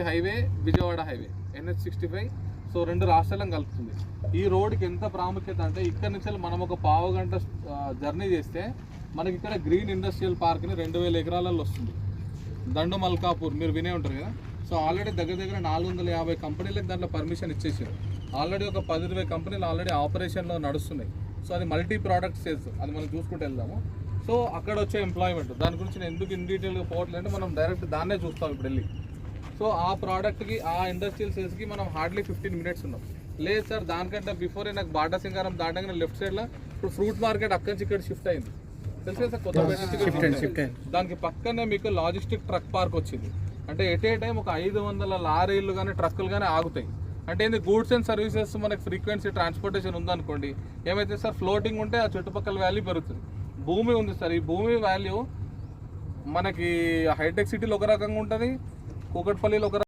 Highway Vijayawada highway NH65. So రెండు రాష్ట్రాలను కలుపుతుంది. ఈ రోడ్కి ఎంత ప్రాముఖ్యత అంటే ఇక్కడ నుంచి మనం ఒక పావు గంట జర్నీ చేస్తే మనకి ఇక్కడ గ్రీన్ ఇండస్ట్రియల్ పార్క్ని 2000 ఎకరాలలో వస్తుంది. దండు మల్కాపూర్ మీరు వినే ఉంటారు కదా. సో ఆల్రెడీ దగ్గర 450 కంపెనీలకు దాంట్లో పర్మిషన్ ఇచ్చేసారు. ఆల్రెడీ ఒక 10-20 కంపెనీలు ఆల్రెడీ ఆపరేషన్లో నడుస్తున్నాయి. సో అది మల్టీ ప్రోడక్ట్ సేల్స్, అది మనం చూసుకుంటూ వెళ్దాము. సో అక్కడ వచ్చే ఎంప్లాయ్మెంట్ దాని గురించి నేను ఎందుకు ఇన్ డీటెయిల్గా పోవట్లేదంటే మనం డైరెక్ట్ దాన్నే చూస్తాం ఇప్పుడు వెళ్ళి. సో ఆ ప్రోడక్ట్కి ఆ ఇండస్ట్రియల్ సేల్స్కి మనం హార్డ్లీ 15 మినిట్స్ ఉన్నాం. లేదు సార్ దానికంటే బిఫోరే నాకు బాటా సింగారం దాటంగానే లెఫ్ట్ సైడ్లో ఇప్పుడు ఫ్రూట్ మార్కెట్ అక్కడి నుంచి ఇక్కడ షిఫ్ట్ అయింది తెలుసు సార్. కొత్త దానికి పక్కనే మీకు లాజిస్టిక్ ట్రక్ పార్క్ వచ్చింది. అంటే ఎట్ ఏ టైం ఒక 500 లారీలు కానీ ట్రక్కులు కానీ ఆగుతాయి. అంటే ఏంది గూడ్స్ అండ్ సర్వీసెస్ మనకి ఫ్రీక్వెన్సీ ట్రాన్స్పోర్టేషన్ ఉందనుకోండి, ఏమైతే సార్ ఫ్లోటింగ్ ఉంటే ఆ చుట్టుపక్కల వాల్యూ పెరుగుతుంది. భూమి ఉంది సార్, ఈ భూమి వాల్యూ మనకి హైటెక్ సిటీలో ఒక రకంగా ఉంటుంది, కూకట్పల్లిలో ఒక